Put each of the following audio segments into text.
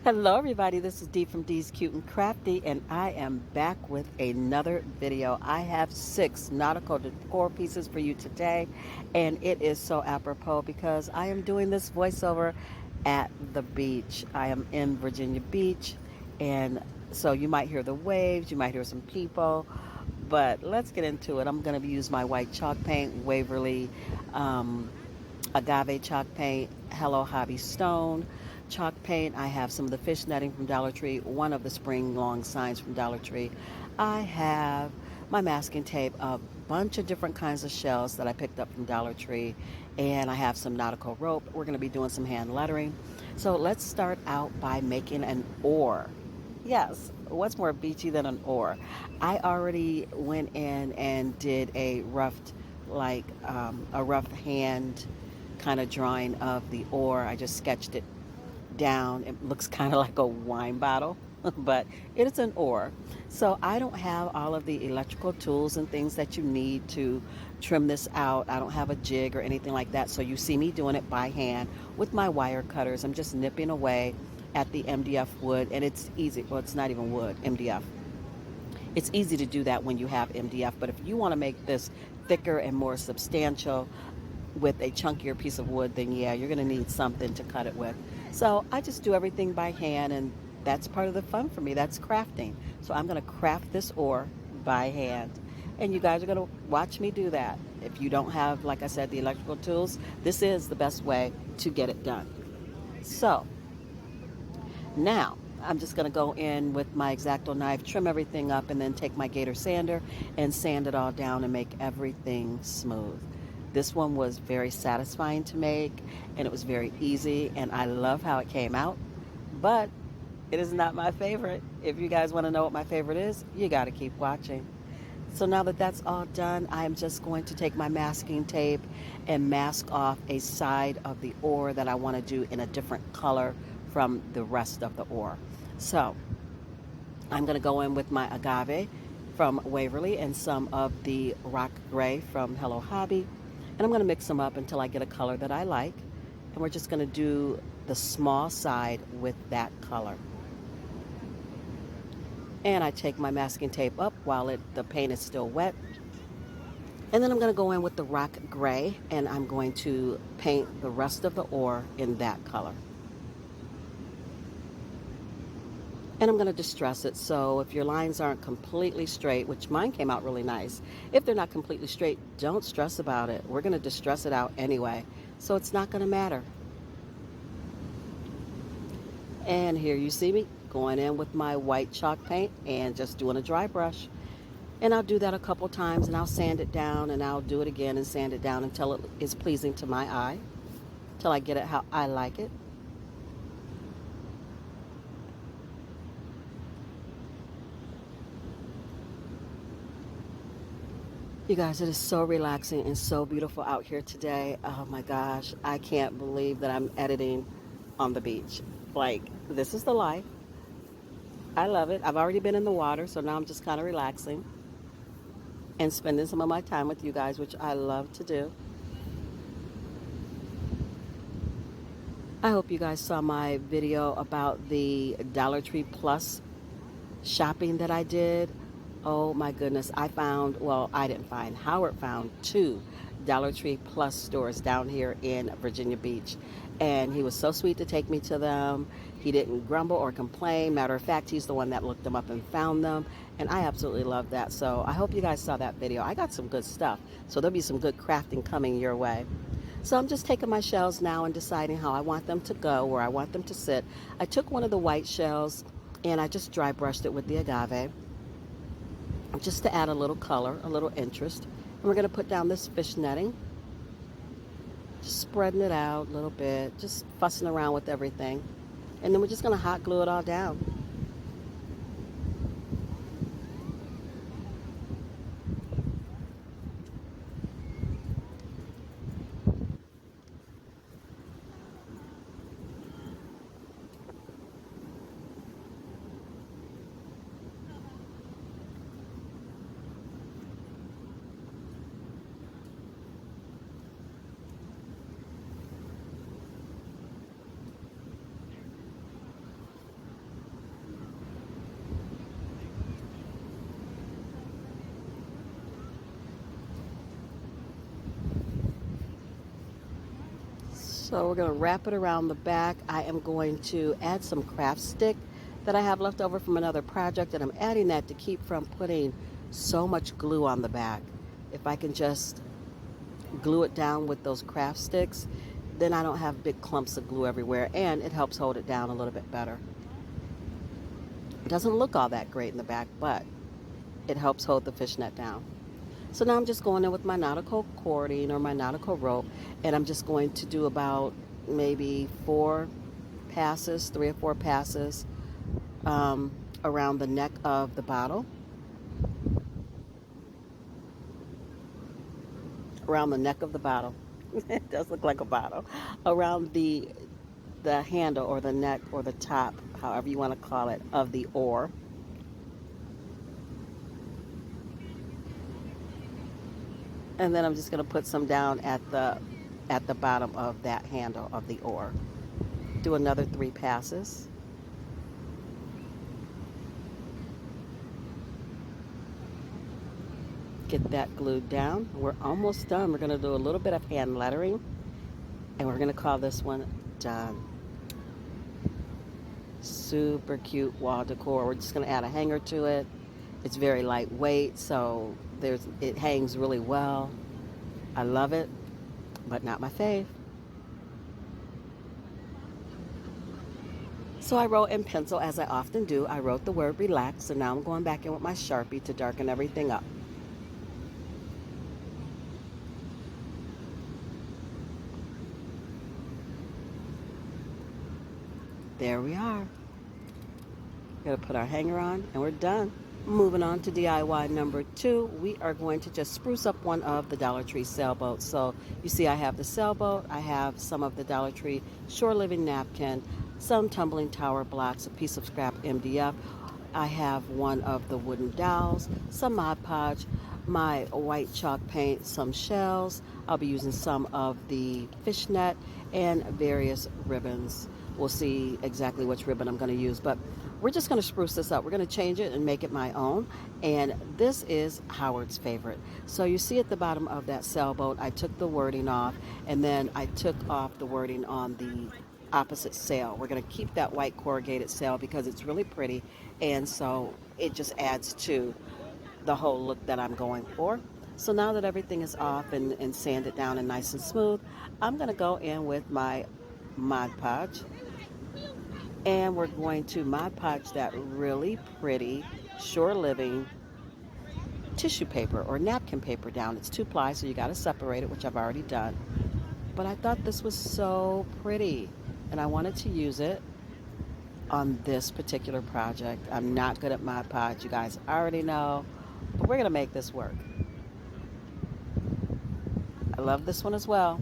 Hello everybody, this is Dee from DeesCuteNCrafty and I am back with another video. I have 6 nautical decor pieces for you today and it is so apropos because I am doing this voiceover at the beach. I am in Virginia Beach and so you might hear the waves, you might hear some people, but let's get into it. I'm going to use my white chalk paint, Waverly um, agave chalk paint, Hello Hobby Stone chalk paint. I have some of the fish netting from Dollar Tree, one of the spring long signs from Dollar Tree. I have my masking tape, a bunch of different kinds of shells that I picked up from Dollar Tree, and I have some nautical rope. We're going to be doing some hand lettering. So let's start out by making an oar. Yes, what's more beachy than an oar? I already went in and did a a rough hand kind of drawing of the oar. I just sketched it down. It looks kind of like a wine bottle, but it is an oar. So I don't have all of the electrical tools and things that you need to trim this out. I don't have a jig or anything like that. So you see me doing it by hand with my wire cutters. I'm just nipping away at the MDF wood, and it's easy. Well, it's not even wood, MDF. It's easy to do that when you have MDF, but if you want to make this thicker and more substantial with a chunkier piece of wood, then yeah, you're going to need something to cut it with. So I just do everything by hand, and that's part of the fun for me. That's crafting. So I'm going to craft this oar by hand. And you guys are going to watch me do that. If you don't have, like I said, the electrical tools, this is the best way to get it done. So now, I'm just going to go in with my X-Acto knife, trim everything up, and then take my Gator sander and sand it all down and make everything smooth. This one was very satisfying to make, and it was very easy, and I love how it came out, but it is not my favorite. If you guys want to know what my favorite is, you got to keep watching. So now that that's all done, I am just going to take my masking tape and mask off a side of the oar that I want to do in a different color from the rest of the oar. So I'm going to go in with my agave from Waverly and some of the rock gray from Hello Hobby. And I'm going to mix them up until I get a color that I like. And we're just going to do the small side with that color. And I take my masking tape up while the paint is still wet. And then I'm going to go in with the rock gray and I'm going to paint the rest of the oar in that color. And I'm going to distress it, so if your lines aren't completely straight, which mine came out really nice, if they're not completely straight, don't stress about it. We're going to distress it out anyway, so it's not going to matter. And here you see me going in with my white chalk paint and just doing a dry brush. And I'll do that a couple times and I'll sand it down and I'll do it again and sand it down until it is pleasing to my eye, till I get it how I like it. You guys, it is so relaxing and so beautiful out here today. Oh my gosh, I can't believe that I'm editing on the beach. Like, this is the life. I love it. I've already been in the water, so now I'm just kind of relaxing and spending some of my time with you guys, which I love to do. I hope you guys saw my video about the Dollar Tree Plus shopping that I did. Oh my goodness, I found, well, I didn't find, Howard found 2 Dollar Tree Plus stores down here in Virginia Beach. And he was so sweet to take me to them. He didn't grumble or complain. Matter of fact, he's the one that looked them up and found them. And I absolutely love that. So I hope you guys saw that video. I got some good stuff. So there'll be some good crafting coming your way. So I'm just taking my shells now and deciding how I want them to go, where I want them to sit. I took one of the white shells and I just dry brushed it with the agave, just to add a little color, a little interest. And we're going to put down this fish netting, just spreading it out a little bit, just fussing around with everything. And then we're just going to hot glue it all down. So we're going to wrap it around the back. I am going to add some craft stick that I have left over from another project, and I'm adding that to keep from putting so much glue on the back. If I can just glue it down with those craft sticks, then I don't have big clumps of glue everywhere, and it helps hold it down a little bit better. It doesn't look all that great in the back, but it helps hold the fishnet down. So now I'm just going in with my nautical cording or my nautical rope, and I'm just going to do about maybe 4 passes, 3 or 4 passes around the neck of the bottle. Around the neck of the bottle. It does look like a bottle. Around the handle or the neck or the top, however you want to call it, of the oar. And then I'm just going to put some down at the bottom of that handle of the oar. Do another 3 passes. Get that glued down. We're almost done. We're going to do a little bit of hand lettering, and we're going to call this one done. Super cute wall decor. We're just going to add a hanger to it. It's very lightweight, so it hangs really well. I love it, but not my fave. So I wrote in pencil, as I often do. I wrote the word relax, and now I'm going back in with my Sharpie to darken everything up. There we are. We're going to put our hanger on, and we're done. Moving on to DIY number 2, we are going to just spruce up one of the Dollar Tree sailboats. So you see I have the sailboat, I have some of the Dollar Tree shore living napkin, some tumbling tower blocks, a piece of scrap MDF. I have one of the wooden dowels, some Mod Podge, my white chalk paint, some shells. I'll be using some of the fishnet and various ribbons. We'll see exactly which ribbon I'm going to use, but we're just going to spruce this up. We're going to change it and make it my own, and this is Howard's favorite. So you see at the bottom of that sailboat, I took the wording off, and then I took off the wording on the opposite sail. We're going to keep that white corrugated sail because it's really pretty, and so it just adds to the whole look that I'm going for. So now that everything is off and sanded down and nice and smooth, I'm going to go in with my Mod Podge, and we're going to Mod Podge that really pretty shore living tissue paper or napkin paper down. It's 2-ply, so you got to separate it, which I've already done. But I thought this was so pretty, and I wanted to use it on this particular project. I'm not good at Mod Podge, you guys already know, but we're going to make this work. I love this one as well.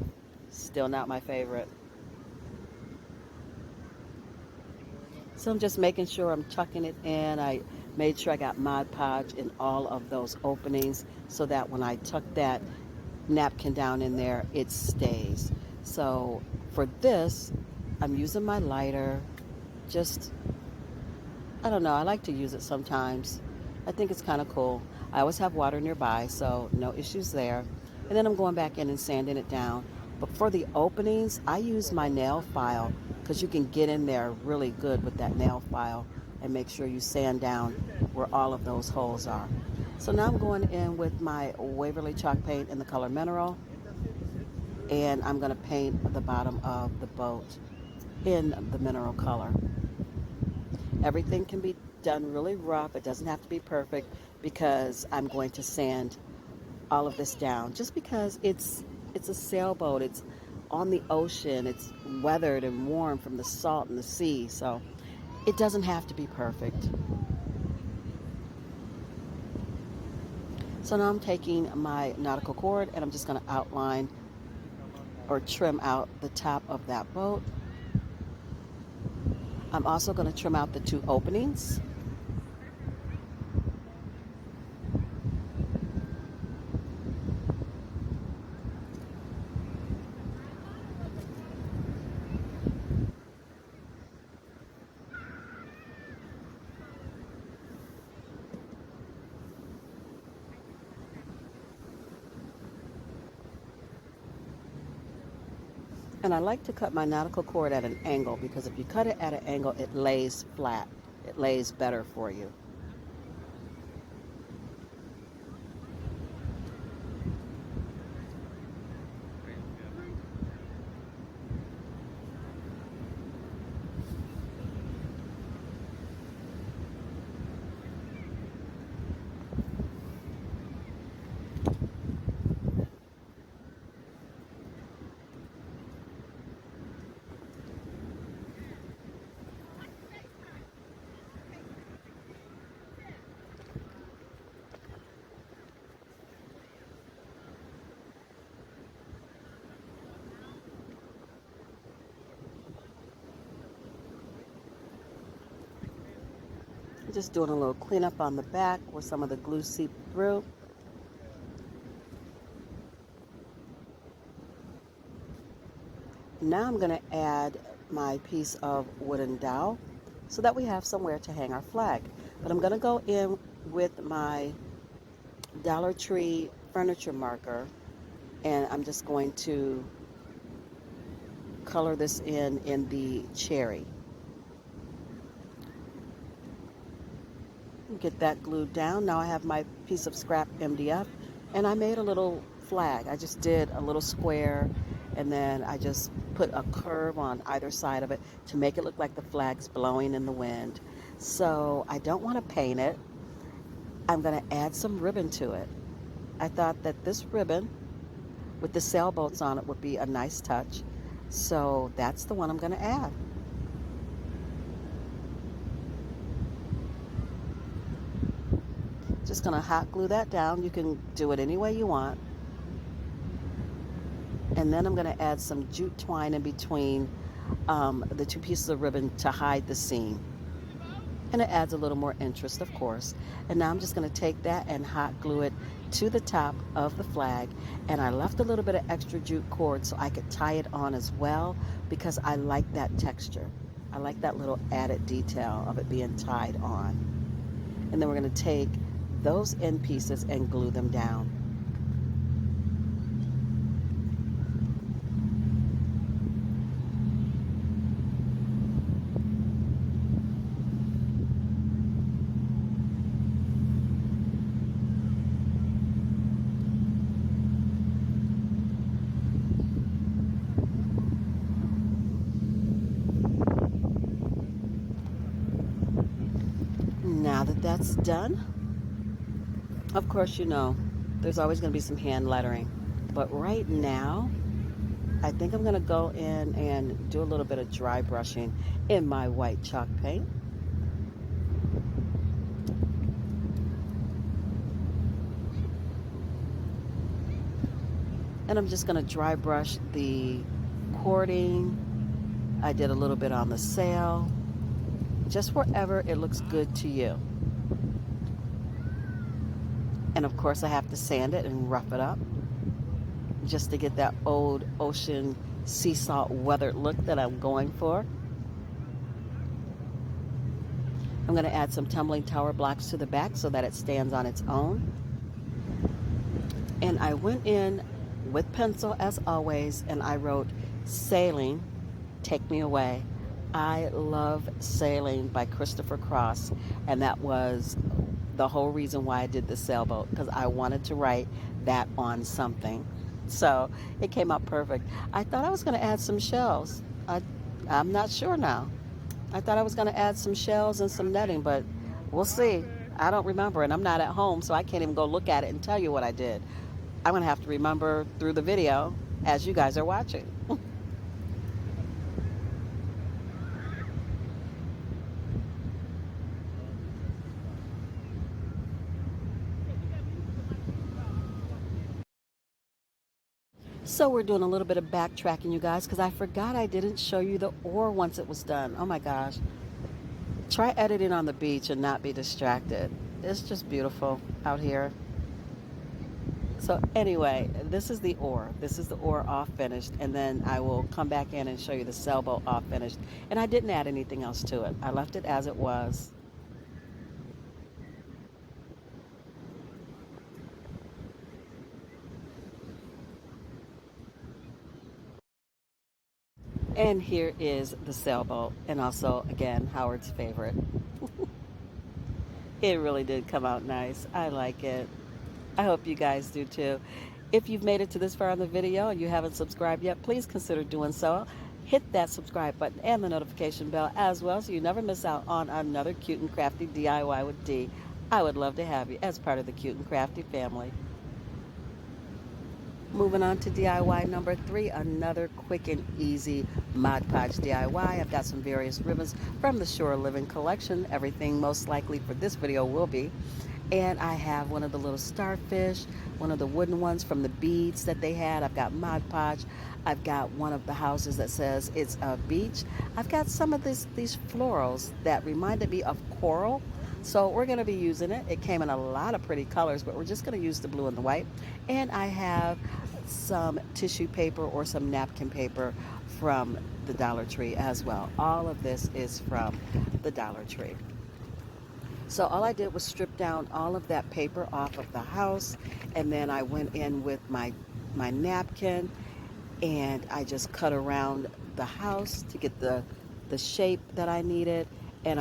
Still not my favorite. So I'm just making sure I'm tucking it in. I made sure I got Mod Podge in all of those openings so that when I tuck that napkin down in there, it stays. So for this, I'm using my lighter. Just, I don't know, I like to use it sometimes. I think it's kind of cool. I always have water nearby, so no issues there. And then I'm going back in and sanding it down. But for the openings, I use my nail file because you can get in there really good with that nail file and make sure you sand down where all of those holes are. So now I'm going in with my Waverly chalk paint in the color Mineral, and I'm going to paint the bottom of the boat in the mineral color. Everything can be done really rough. It doesn't have to be perfect because I'm going to sand all of this down just because it's a sailboat. It's on the ocean. It's weathered and warm from the salt in the sea, so it doesn't have to be perfect. So now I'm taking my nautical cord and I'm just going to outline or trim out the top of that boat. I'm also going to trim out the 2 openings. And I like to cut my nautical cord at an angle because if you cut it at an angle, it lays flat. It lays better for you. Just doing a little cleanup on the back where some of the glue seeped through. Now I'm going to add my piece of wooden dowel so that we have somewhere to hang our flag. But I'm going to go in with my Dollar Tree furniture marker, and I'm just going to color this in the cherry. Get that glued down. Now I have my piece of scrap MDF, and I made a little flag. I just did a little square, and then I just put a curve on either side of it to make it look like the flag's blowing in the wind. So I don't want to paint it. I'm going to add some ribbon to it. I thought that this ribbon with the sailboats on it would be a nice touch. So that's the one I'm going to add. Just going to hot glue that down. You can do it any way you want. And then I'm going to add some jute twine in between the two pieces of ribbon to hide the seam. And it adds a little more interest, of course. And now I'm just going to take that and hot glue it to the top of the flag. And I left a little bit of extra jute cord so I could tie it on as well because I like that texture. I like that little added detail of it being tied on. And then we're going to take those end pieces and glue them down. Now that that's done, of course, you know, there's always going to be some hand lettering. But right now, I think I'm going to go in and do a little bit of dry brushing in my white chalk paint. And I'm just going to dry brush the cording. I did a little bit on the sail, just wherever it looks good to you. And of course, I have to sand it and rough it up just to get that old ocean sea salt weathered look that I'm going for. I'm going to add some tumbling tower blocks to the back so that it stands on its own. And I went in with pencil as always, and I wrote Sailing, Take Me Away. I love Sailing by Christopher Cross, and that was the whole reason why I did the sailboat, because I wanted to write that on something. So it came out perfect. I thought I was going to add some shells. I'm not sure now. I thought I was going to add some shells and some netting, but we'll see. I don't remember, and I'm not at home, so I can't even go look at it and tell you what I did. I'm going to have to remember through the video as you guys are watching. So we're doing a little bit of backtracking, you guys, because I forgot I didn't show you the oar once it was done. Oh my gosh. Try editing on the beach and not be distracted. It's just beautiful out here. So anyway, this is the oar. This is the oar off finished, and then I will come back in and show you the sailboat off finished. And I didn't add anything else to it. I left it as it was. And here is the Sailboat, and also, again, Howard's favorite. It really did come out nice. I like it. I hope you guys do too. If you've made it to this far in the video and you haven't subscribed yet, please consider doing so. Hit that subscribe button and the notification bell as well so you never miss out on another cute and crafty DIY with D. I would love to have you as part of the Cute and Crafty family. Moving on to DIY number 3, another quick and easy Mod Podge DIY. I've got some various ribbons from the Shore Living collection. Everything most likely for this video will be. And I have one of the little starfish, one of the wooden ones from the beads that they had. I've got Mod Podge. I've got one of the houses that says it's a beach. I've got some of these florals that reminded me of coral. So we're going to be using it. It came in a lot of pretty colors, but we're just going to use the blue and the white. And I have some tissue paper or some napkin paper from the Dollar Tree as well. All of this is from the Dollar Tree. So all I did was strip down all of that paper off of the house, and then I went in with my napkin, and I just cut around the house to get the shape that I needed. And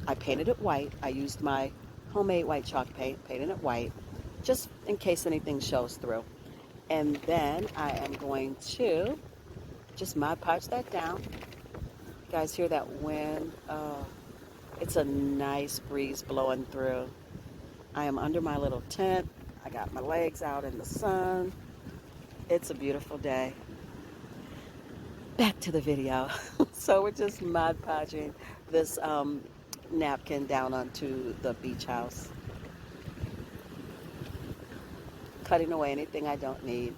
I painted it white. I used my homemade white chalk paint, painted it white, just in case anything shows through. And then I am going to just Mod Podge that down. You guys hear that wind? Oh, it's a nice breeze blowing through. I am under my little tent. I got my legs out in the sun. It's a beautiful day. Back to the video. So we're just Mod Podging this napkin down onto the beach house. Cutting away anything I don't need.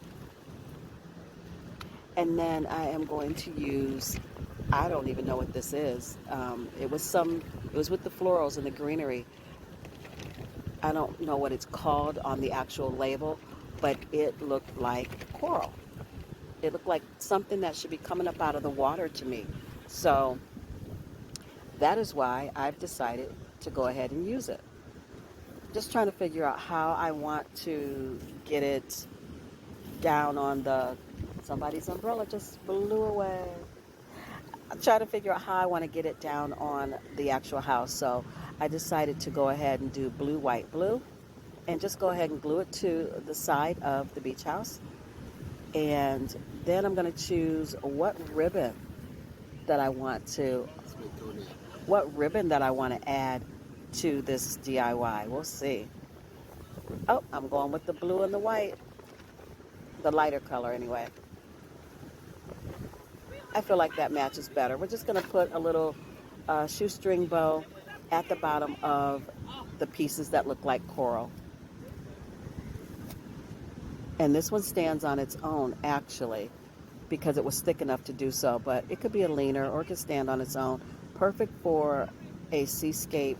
And then I am going to use, I don't even know what this is. It was with the florals and the greenery. I don't know what it's called on the actual label, but it looked like coral. It looked like something that should be coming up out of the water to me. So that is why I've decided to go ahead and use it. Just trying to figure out how I want to get it down on somebody's umbrella just blew away. I'm trying to figure out how I want to get it down on the actual house. So I decided to go ahead and do blue, white, blue, and just go ahead and glue it to the side of the beach house. And then I'm going to choose what ribbon that I want to add to this DIY. We'll see. Oh, I'm going with the blue and the white, the lighter color anyway. I feel like that matches better. We're just going to put a little shoestring bow at the bottom of the pieces that look like coral. And this one stands on its own, actually, because it was thick enough to do so. But it could be a leaner, or it could stand on its own. Perfect for a seascape.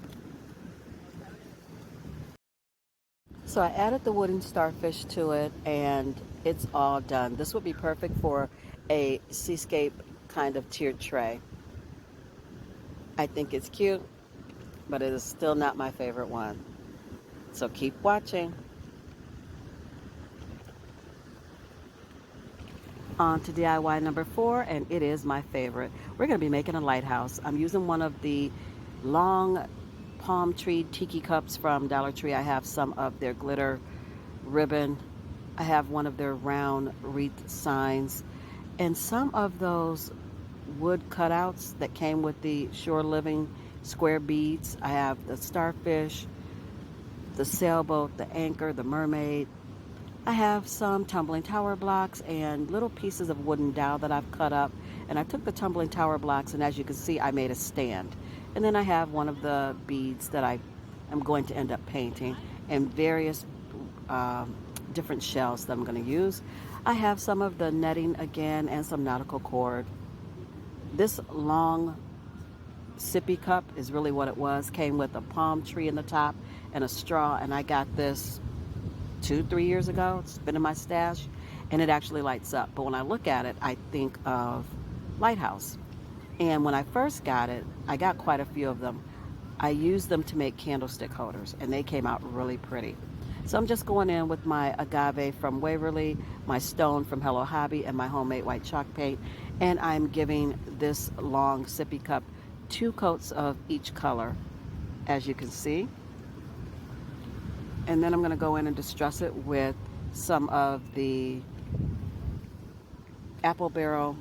So I added the wooden starfish to it, and it's all done. This would be perfect for a seascape kind of tiered tray. I think it's cute, but it is still not my favorite one. So keep watching. On to DIY number 4, and it is my favorite. We're going to be making a lighthouse. I'm using one of the long palm tree tiki cups from Dollar Tree. I have some of their glitter ribbon. I have one of their round wreath signs, and some of those wood cutouts that came with the Shore Living square beads. I have the starfish, the sailboat, the anchor, the mermaid. I have some tumbling tower blocks and little pieces of wooden dowel that I've cut up. And I took the tumbling tower blocks, and as you can see, I made a stand. And then I have one of the beads that I am going to end up painting, and various different shells that I'm going to use. I have some of the netting again and some nautical cord. This long sippy cup is really what it was. Came with a palm tree in the top and a straw, and I got this 2-3 years ago. It's been in my stash, and it actually lights up. But when I look at it, I think of Lighthouse. And when I first got it, I got quite a few of them. I used them to make candlestick holders, and they came out really pretty. So I'm just going in with my agave from Waverly, my stone from Hello Hobby, and my homemade white chalk paint. And I'm giving this long sippy cup 2 coats of each color, as you can see. And then I'm going to go in and distress it with some of the Apple Barrel,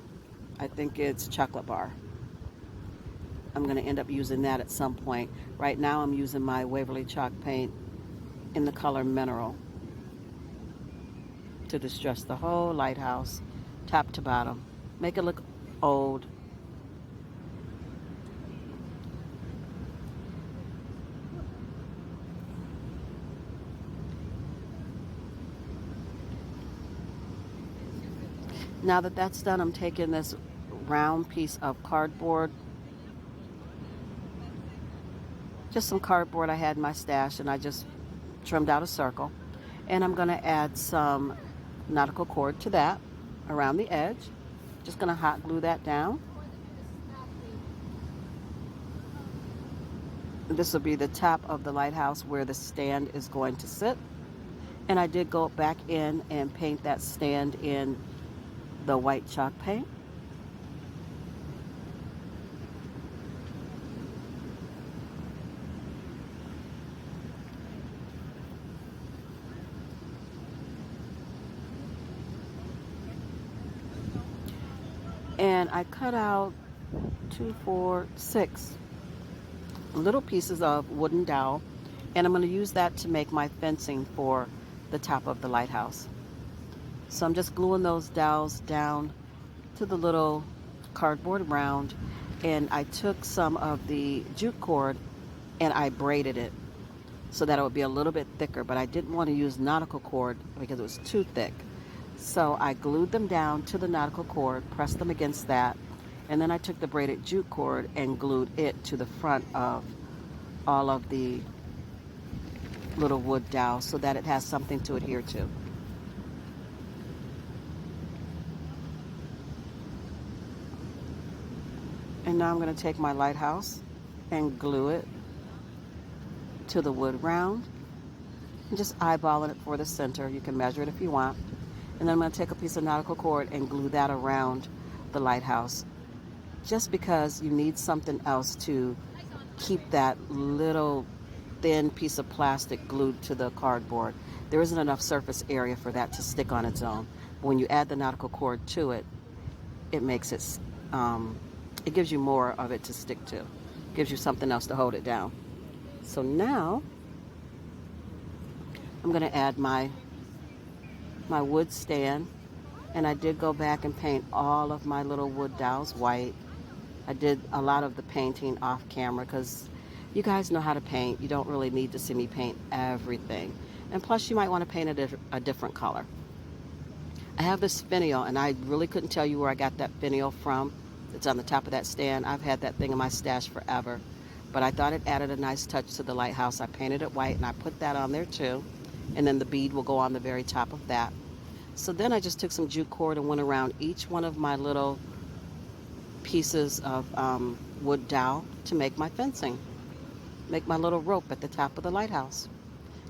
I think it's chocolate bar. I'm going to end up using that at some point. Right now I'm using my Waverly chalk paint in the color Mineral to distress the whole lighthouse, top to bottom. Make it look old. Now that that's done, I'm taking this round piece of cardboard, just some cardboard I had in my stash, and I just trimmed out a circle. And I'm going to add some nautical cord to that around the edge. Just going to hot glue that down. This will be the top of the lighthouse where the stand is going to sit. And I did go back in and paint that stand in the white chalk paint. And I cut out 2, 4, 6 little pieces of wooden dowel, and I'm going to use that to make my fencing for the top of the lighthouse. So I'm just gluing those dowels down to the little cardboard round, and I took some of the jute cord and I braided it so that it would be a little bit thicker, but I didn't want to use nautical cord because it was too thick. So I glued them down to the nautical cord, pressed them against that, and then I took the braided jute cord and glued it to the front of all of the little wood dowels so that it has something to adhere to. And now I'm going to take my lighthouse and glue it to the wood round. And just eyeballing it for the center. You can measure it if you want. And then I'm going to take a piece of nautical cord and glue that around the lighthouse. Just because you need something else to keep that little thin piece of plastic glued to the cardboard. There isn't enough surface area for that to stick on its own. But when you add the nautical cord to it, it makes it, it gives you more of it to stick to. It gives you something else to hold it down. So now I'm going to add my wood stand, and I did go back and paint all of my little wood dowels white. I did a lot of the painting off camera because you guys know how to paint. You don't really need to see me paint everything. And plus you might want to paint a different color. I have this finial, and I really couldn't tell you where I got that finial from. It's on the top of that stand. I've had that thing in my stash forever, but I thought it added a nice touch to the lighthouse. I painted it white and I put that on there too, and then the bead will go on the very top of that. So then I just took some jute cord and went around each one of my little pieces of wood dowel to make my fencing, make my little rope at the top of the lighthouse.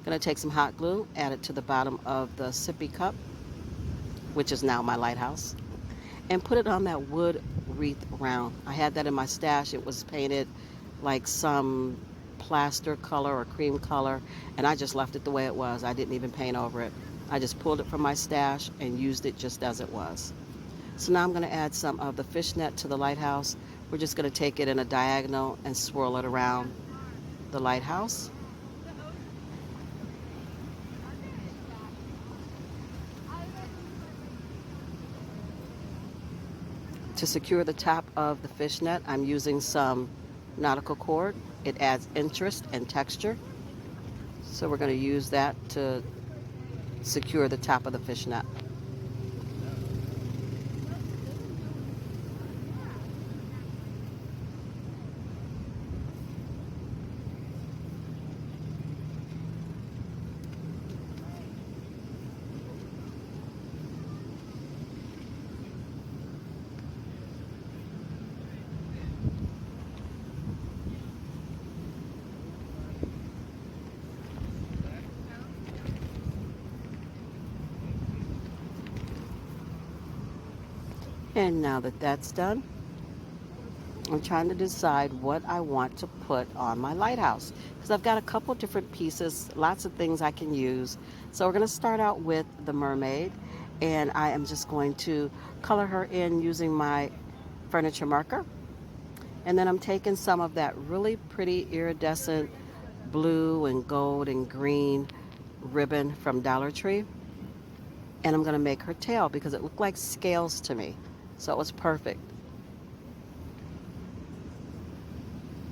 Gonna take some hot glue, add it to the bottom of the sippy cup, which is now my lighthouse, and put it on that wood wreath round. I had that in my stash. It was painted like some plaster color or cream color, and I just left it the way it was. I didn't even paint over it. I just pulled it from my stash and used it just as it was. So now I'm going to add some of the fishnet to the lighthouse. We're just going to take it in a diagonal and swirl it around the lighthouse. To secure the top of the fishnet, I'm using some nautical cord. It adds interest and texture. So we're going to use that to secure the top of the fishnet. And now that that's done, I'm trying to decide what I want to put on my lighthouse because I've got a couple different pieces, lots of things I can use. So we're going to start out with the mermaid, and I am just going to color her in using my furniture marker. And then I'm taking some of that really pretty iridescent blue and gold and green ribbon from Dollar Tree, and I'm going to make her tail because it looked like scales to me. So it was perfect.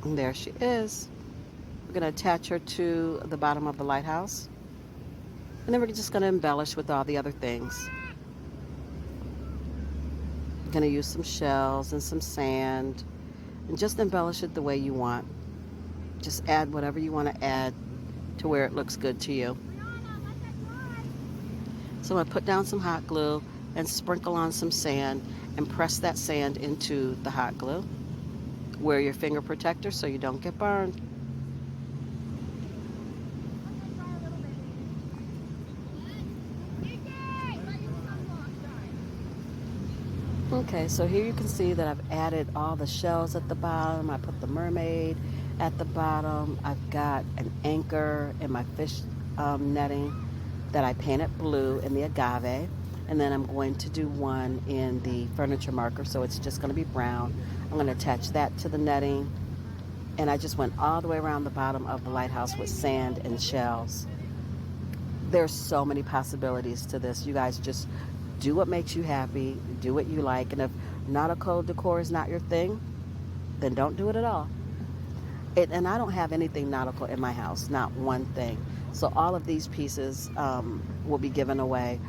And there she is. We're going to attach her to the bottom of the lighthouse. And then we're just going to embellish with all the other things. I'm going to use some shells and some sand and just embellish it the way you want. Just add whatever you want to add to where it looks good to you. So I'm going to put down some hot glue and sprinkle on some sand and press that sand into the hot glue. Wear your finger protector so you don't get burned. Okay, so here you can see that I've added all the shells at the bottom. I put the mermaid at the bottom. I've got an anchor in my fish netting that I painted blue in the agave. And then I'm going to do one in the furniture marker, so it's just going to be brown. I'm going to attach that to the netting. And I just went all the way around the bottom of the lighthouse with sand and shells. There's so many possibilities to this. You guys just do what makes you happy, do what you like. And if nautical decor is not your thing, then don't do it at all. And I don't have anything nautical in my house, not one thing. So all of these pieces will be given away.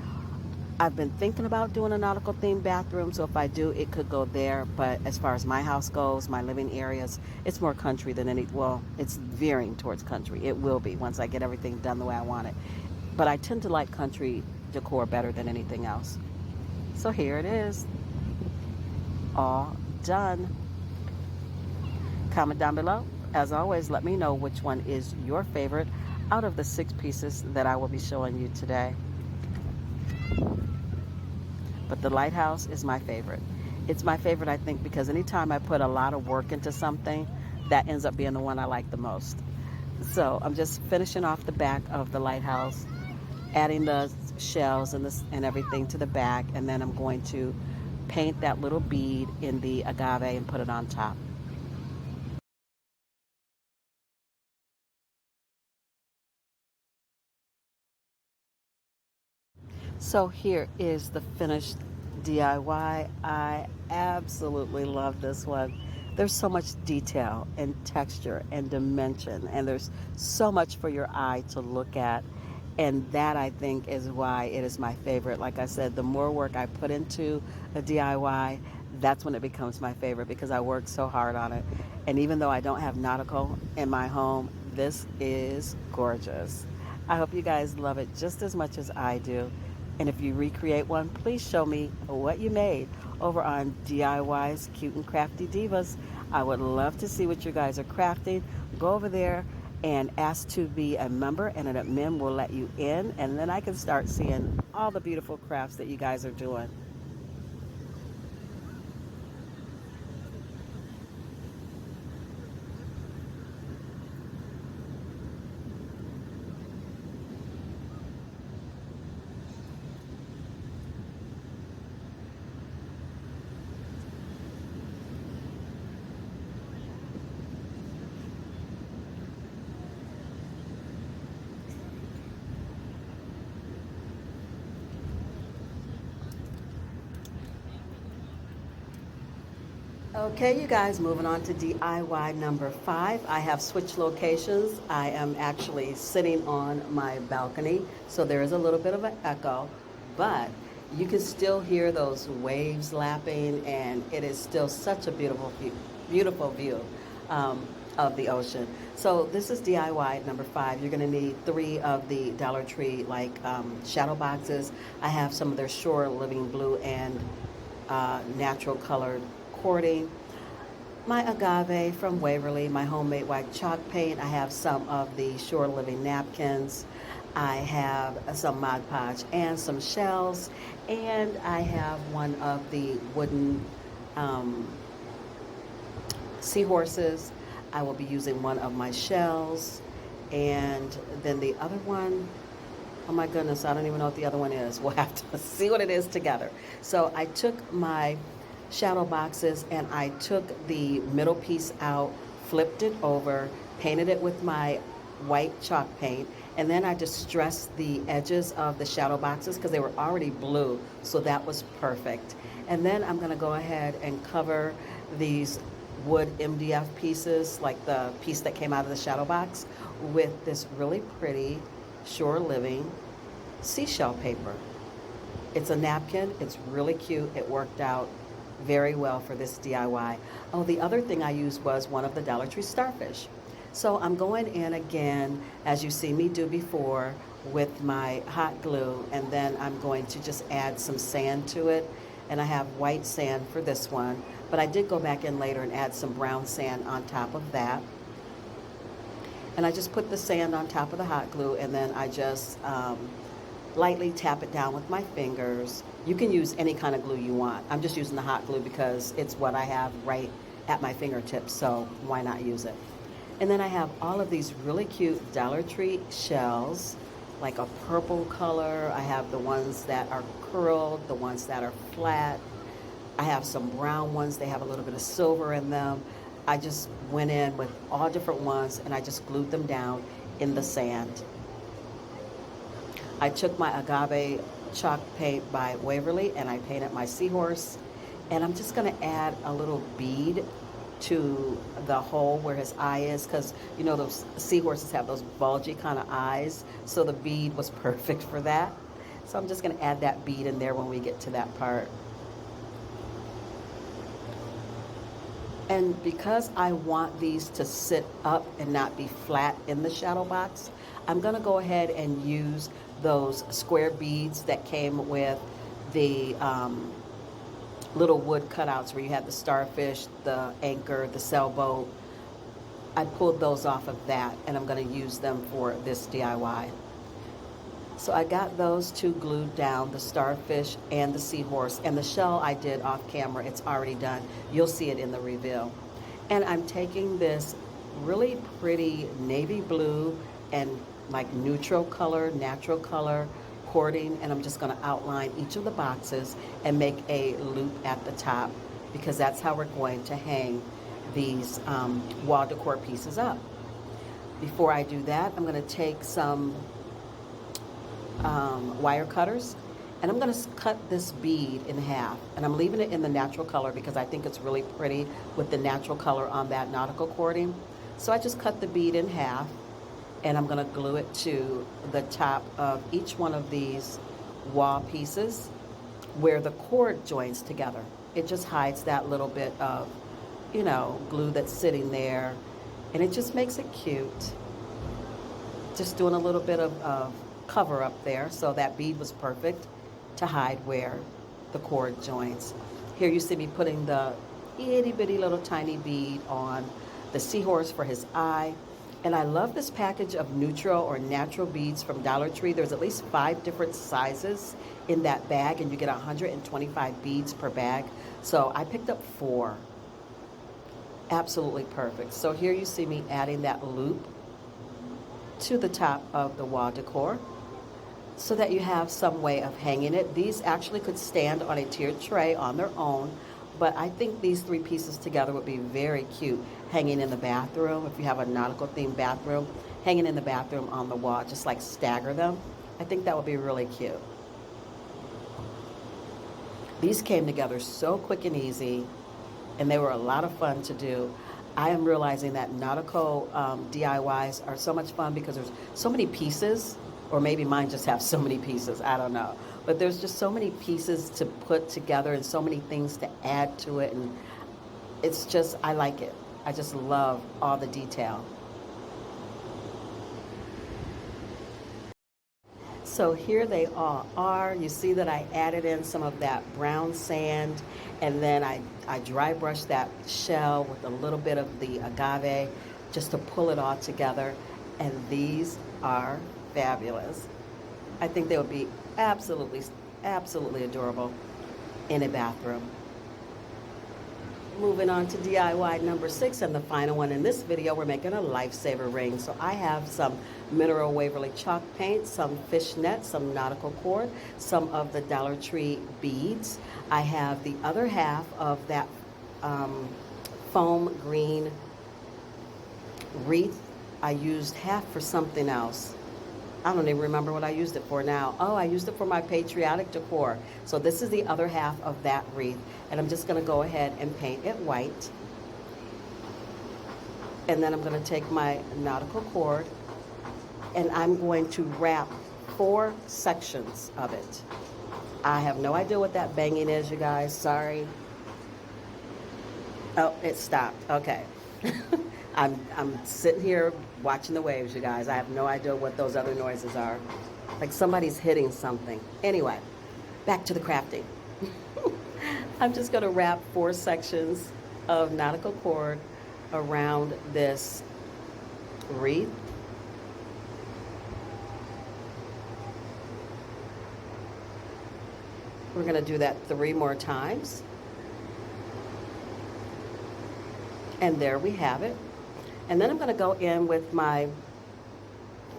I've been thinking about doing a nautical themed bathroom, so if I do, it could go there. But as far as my house goes, my living areas, it's more country than well, it's veering towards country. It will be once I get everything done the way I want it. But I tend to like country decor better than anything else. So here it is, all done. Comment down below. As always, let me know which one is your favorite out of the 6 pieces that I will be showing you today. But the lighthouse is my favorite. It's my favorite, I think, because anytime I put a lot of work into something, that ends up being the one I like the most. So I'm just finishing off the back of the lighthouse, adding the shells and everything to the back, and then I'm going to paint that little bead in the agave and put it on top. So here is the finished DIY. I absolutely love this one. There's so much detail and texture and dimension, and there's so much for your eye to look at. And that, I think, is why it is my favorite. Like I said, the more work I put into a DIY, that's when it becomes my favorite because I work so hard on it. And even though I don't have nautical in my home, this is gorgeous. I hope you guys love it just as much as I do. And if you recreate one, please show me what you made over on DIY's Cute and Crafty Divas. I would love to see what you guys are crafting. Go over there and ask to be a member, and an admin will let you in, and then I can start seeing all the beautiful crafts that you guys are doing. Okay, you guys, moving on to DIY number 5. I have switched locations. I am actually sitting on my balcony, so there is a little bit of an echo, but you can still hear those waves lapping, and it is still such a beautiful view of the ocean. So this is DIY number 5. You're going to need 3 of the Dollar Tree shadow boxes. I have some of their Shore Living Blue and natural colored cording, my agave from Waverly, my homemade white chalk paint. I have some of the Shore Living napkins. I have some Mod Podge and some shells, and I have one of the wooden um, seahorses. I will be using one of my shells, and then the other one, oh my goodness, I don't even know what the other one is. We'll have to see what it is together. So I took my shadow boxes and I took the middle piece out, flipped it over, painted it with my white chalk paint, and then I distressed the edges of the shadow boxes because they were already blue, so that was perfect. And then I'm going to go ahead and cover these wood MDF pieces, like the piece that came out of the shadow box, with this really pretty Shore Living seashell paper. It's a napkin. It's really cute. It worked out very well for this DIY. Oh, the other thing I used was one of the Dollar Tree starfish. So I'm going in again, as you see me do before, with my hot glue, and then I'm going to just add some sand to it. And I have white sand for this one, but I did go back in later and add some brown sand on top of that. And I just put the sand on top of the hot glue, and then I just lightly tap it down with my fingers. You can use any kind of glue you want. I'm just using the hot glue because it's what I have right at my fingertips, so why not use it? And then I have all of these really cute Dollar Tree shells, like a purple color. I have the ones that are curled, the ones that are flat. I have some brown ones. They have a little bit of silver in them. I just went in with all different ones and I just glued them down in the sand. I took my agave chalk paint by Waverly and I painted my seahorse. And I'm just gonna add a little bead to the hole where his eye is, because you know those seahorses have those bulgy kind of eyes, so the bead was perfect for that. So I'm just going to add that bead in there when we get to that part. And because I want these to sit up and not be flat in the shadow box, I'm going to go ahead and use those square beads that came with the little wood cutouts where you had the starfish, the anchor, the sailboat. I pulled those off of that, and I'm going to use them for this DIY. So I got those two glued down, the starfish and the seahorse, and the shell I did off camera. It's already done. You'll see it in the reveal. And I'm taking this really pretty navy blue and like neutral color, natural color cording, and I'm just going to outline each of the boxes and make a loop at the top, because that's how we're going to hang these wall decor pieces up. Before I do that, I'm going to take some wire cutters, and I'm going to cut this bead in half, and I'm leaving it in the natural color because I think it's really pretty with the natural color on that nautical cording. So I just cut the bead in half, and I'm going to glue it to the top of each one of these wall pieces where the cord joins together. It just hides that little bit of, you know, glue that's sitting there, and it just makes it cute. Just doing a little bit of cover up there, so that bead was perfect to hide where the cord joins. Here you see me putting the itty bitty little tiny bead on the seahorse for his eye. And I love this package of neutral or natural beads from Dollar Tree. There's at least 5 different sizes in that bag, and you get 125 beads per bag. So I picked up 4. Absolutely perfect. So here you see me adding that loop to the top of the wall decor so that you have some way of hanging it. These actually could stand on a tiered tray on their own, but I think these 3 pieces together would be very cute hanging in the bathroom. If you have a nautical themed bathroom, hanging in the bathroom on the wall, just like stagger them. I think that would be really cute. These came together so quick and easy, and they were a lot of fun to do. I am realizing that nautical DIYs are so much fun because there's so many pieces, or maybe mine just have so many pieces, I don't know. But there's just so many pieces to put together and so many things to add to it, and it's just, I like it. I just love all the detail. So here they all are. You see that I added in some of that brown sand, and then I dry brushed that shell with a little bit of the agave just to pull it all together. And these are fabulous. I think they would be absolutely, absolutely adorable in a bathroom. Moving on to DIY number 6, and the final one in this video, we're making a Lifesaver ring. So I have some Mineral Waverly chalk paint, some fishnet, some nautical cord, some of the Dollar Tree beads. I have the other half of that foam green wreath. I used half for something else. I don't even remember what I used it for now. Oh, I used it for my patriotic decor. So this is the other half of that wreath. And I'm just going to go ahead and paint it white. And then I'm going to take my nautical cord and I'm going to wrap 4 sections of it. I have no idea what that banging is, you guys. Sorry. Oh, it stopped. Okay. I'm sitting here watching the waves, you guys. I have no idea what those other noises are. Like somebody's hitting something. Anyway, back to the crafting. I'm just going to wrap 4 sections of nautical cord around this wreath. We're going to do that 3 more times. And there we have it. And then I'm going to go in with my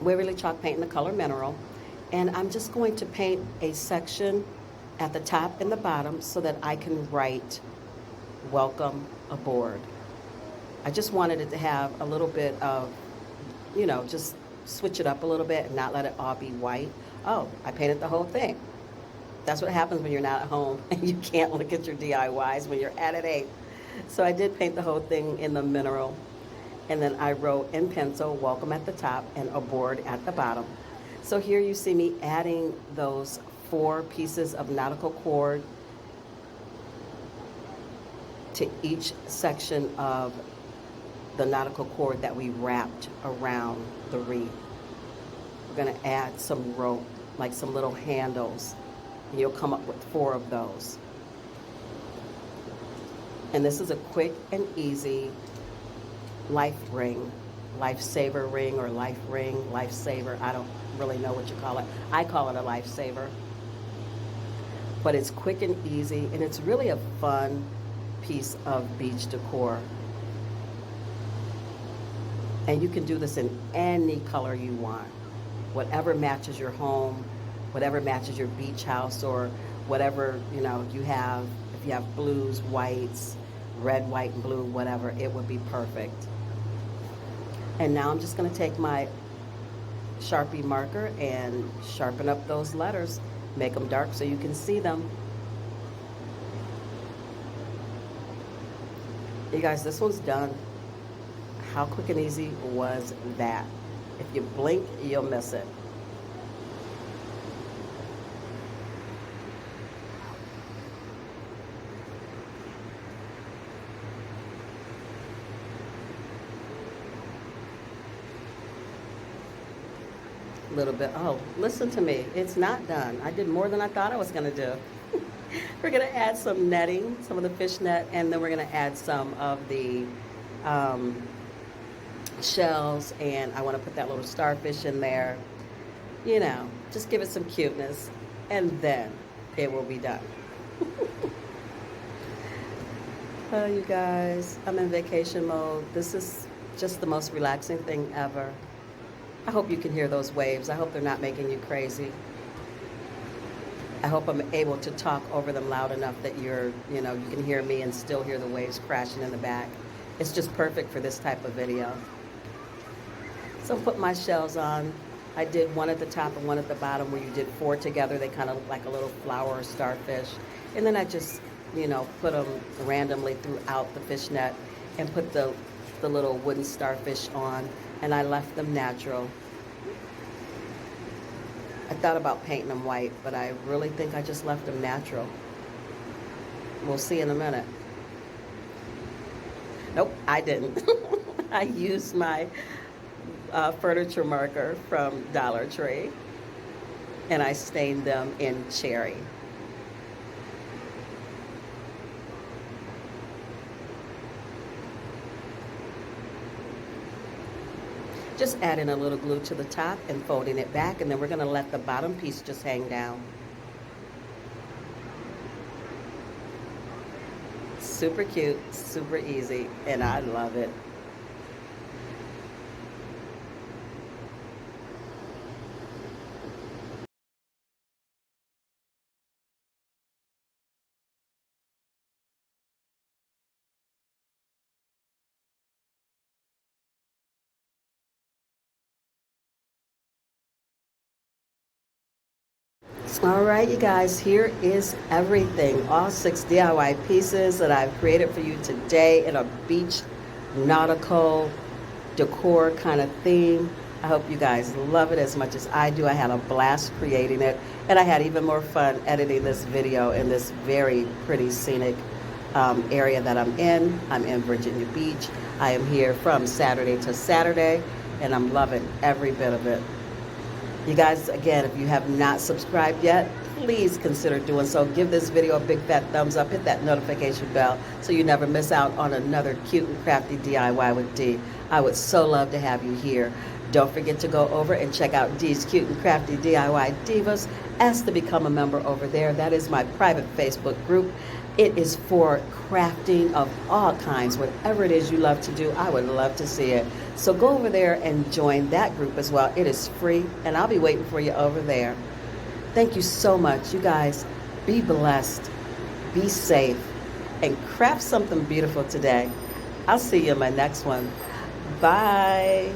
Waverly chalk paint in the color Mineral. And I'm just going to paint a section at the top and the bottom so that I can write welcome aboard. I just wanted it to have a little bit of, you know, just switch it up a little bit and not let it all be white. Oh, I painted the whole thing. That's what happens when you're not at home and you can't look at your DIYs when you're at it. So I did paint the whole thing in the Mineral. And then I wrote in pencil, welcome at the top and aboard at the bottom. So here you see me adding those 4 pieces of nautical cord to each section of the nautical cord that we wrapped around the wreath. We're going to add some rope, like some little handles. And you'll come up with 4 of those. And this is a quick and easy life ring, Lifesaver ring or life ring, Lifesaver. I don't really know what you call it. I call it a Lifesaver. But it's quick and easy, and it's really a fun piece of beach decor. And you can do this in any color you want. Whatever matches your home, whatever matches your beach house, or whatever, you know, you have. If you have blues, whites, red, white, and blue, whatever, it would be perfect. And now I'm just going to take my Sharpie marker and sharpen up those letters. Make them dark so you can see them. You guys, this one's done. How quick and easy was that? If you blink, you'll miss it. Little bit. Oh, listen to me. It's not done. I did more than I thought I was going to do. We're going to add some netting, some of the fish net, and then we're going to add some of the shells, and I want to put that little starfish in there. You know, just give it some cuteness, and then it will be done. Oh, you guys, I'm in vacation mode. This is just the most relaxing thing ever. I hope you can hear those waves. I hope they're not making you crazy. I hope I'm able to talk over them loud enough that you can hear me and still hear the waves crashing in the back. It's just perfect for this type of video. So I put my shells on. I did one at the top and one at the bottom where you did 4 together. They kind of look like a little flower or starfish. And then I just, put them randomly throughout the fishnet and put the little wooden starfish on. And I left them natural. I thought about painting them white, but I really think I just left them natural. We'll see in a minute. Nope, I didn't. I used my furniture marker from Dollar Tree, and I stained them in cherry. Just adding a little glue to the top and folding it back, and then we're going to let the bottom piece just hang down. Super cute, super easy, and I love it. All right, you guys, here is everything. All 6 DIY pieces that I've created for you today in a beach nautical decor kind of theme. I hope you guys love it as much as I do. I had a blast creating it, and I had even more fun editing this video in this very pretty scenic area that I'm in. I'm in Virginia Beach. I am here from Saturday to Saturday, and I'm loving every bit of it. You guys, again, if you have not subscribed yet, please consider doing so. Give this video a big fat thumbs up. Hit that notification bell so you never miss out on another cute and crafty DIY with Dee. I would so love to have you here. Don't forget to go over and check out Dee's Cute and Crafty DIY Divas. Ask to become a member over there. That is my private Facebook group. It is for crafting of all kinds. Whatever it is you love to do, I would love to see it. So go over there and join that group as well. It is free, and I'll be waiting for you over there. Thank you so much. You guys, be blessed, be safe, and craft something beautiful today. I'll see you in my next one. Bye.